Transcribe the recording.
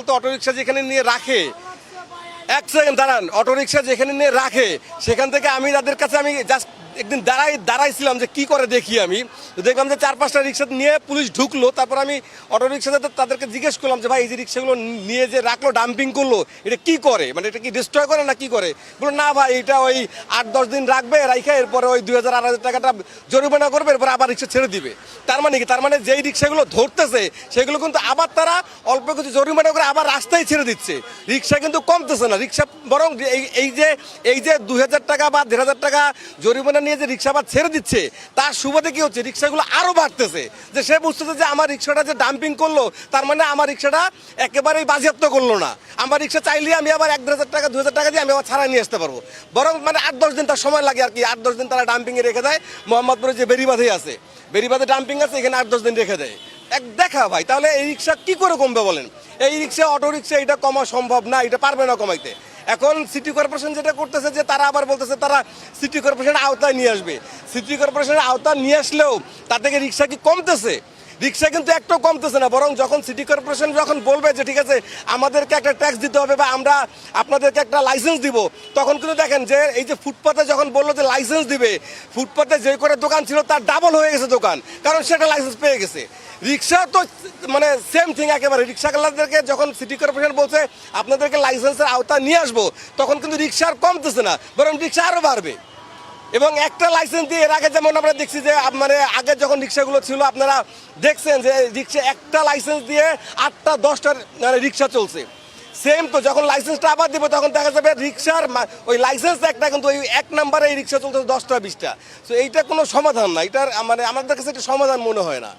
তো অটোরিকশা যেখানে নিয়ে রাখে, এক সেকেন্ড দাঁড়ান, অটোরিকশা যেখানে নিয়ে রাখে সেখান থেকে আমি তাদের কাছে আমি জাস্ট একদিন দাঁড়াইছিলাম যে কি করে দেখি। আমি দেখলাম যে 4-5টা রিক্সা নিয়ে পুলিশ ঢুকলো। তারপর আমি অটোরিকশাতে তাদেরকে জিজ্ঞেস করলাম যে ভাই এই যে রিক্সাগুলো নিয়ে যে রাখলো, ডাম্পিং করলো, এটা কি করে, মানে এটা কি ডিস্ট্রয় করে না কি করে? বললো না ভাই, এটা ওই 8-10 দিন রাখবে, রাইখা এরপরে ওই 2000-2500 টাকাটা জরিমানা করবে, এরপর আবার রিক্সা ছেড়ে দিবে। তার মানে কি? তার মানে যেই রিক্সাগুলো ধরতেছে সেগুলো কিন্তু আবার তারা অল্প কিছু জরিমানা করে আবার রাস্তায় ছেড়ে দিচ্ছে। রিক্সা কিন্তু কমতেছে না, রিক্সা বরং এই যে 2000 টাকা বা 1500 টাকা জরিমানা নিয়ে যে রিক্সা আবার ছেড়ে দিচ্ছে, তার সুবাদে কি হচ্ছে, রিক্সাগুলো আরও বাড়তেছে। যে সে বুঝতেছে যে আমার রিক্সাটা যে ডাম্পিং করলো, তার মানে আমার রিক্সাটা একেবারেই বাজেয়াপ্ত করলো না। আমার রিক্সা চাইলে আমি আবার 1000 টাকা 2000 টাকা দিয়ে আমি আবার ছাড়াই নিয়ে আসতে পারবো। বরং মানে 8-10 দিন তার সময় লাগে আর কি। 8-10 দিন তারা ডাম্পিংয়ে রেখে দেয়। মোহাম্মদপুরে যে বেরিবাঁধে আছে, বেরিবাঁধে ডাম্পিং আছে, এখানে 8-10 দিন রেখে দেয়। দেখা ভাই, তাহলে এই রিক্সা কি করে কমবে বলেন? এই রিক্সা, অটো রিক্সা এটা কমা সম্ভব না, এটা পারবে না কমাইতে। এখন সিটি কর্পোরেশন যেটা করতেছে যে তারা আবার বলতেছে তারা সিটি কর্পোরেশনের আওতায় নিয়ে আসবে। সিটি কর্পোরেশনের আওতায় নিয়ে আসলেও তার থেকে রিক্সা কি কমতেছে? রিক্সা কিন্তু একটাও কমতেছে না। বরং যখন সিটি কর্পোরেশন যখন বলবে যে ঠিক আছে আমাদেরকে একটা ট্যাক্স দিতে হবে বা আমরা আপনাদেরকে একটা লাইসেন্স দিব, তখন কিন্তু দেখেন যে এই যে ফুটপাতে যখন বললো যে লাইসেন্স দিবে, ফুটপাতে যে করে দোকান ছিল তার ডাবল হয়ে গেছে দোকান, কারণ সেটা লাইসেন্স পেয়ে গেছে। রিক্সা তো মানে সেম থিং একেবারে। রিক্সাওয়ালাদেরকে যখন সিটি কর্পোরেশন বলছে আপনাদেরকে লাইসেন্সের আওতায় নিয়ে আসবো, তখন কিন্তু রিক্সা আর কমতেছে না, বরং রিক্সা আরও বাড়বে। এবং একটা লাইসেন্স দিয়ে এর আগে যেমন আমরা দেখছি যে মানে আগে যখন রিক্সাগুলো ছিল আপনারা দেখছেন যে রিক্সা একটা লাইসেন্স দিয়ে 8টা-10টা রিক্সা চলছে। সেম তো যখন লাইসেন্সটা আবার দেবে তখন দেখা যাবে রিক্সার ওই লাইসেন্স একটা, কিন্তু ওই 1 নম্বরে এই রিক্সা চলতেছে 10টা-20টা। তো এইটা কোনো সমাধান না, এটার মানে আমাদের কাছে এটা সমাধান মনে হয় না।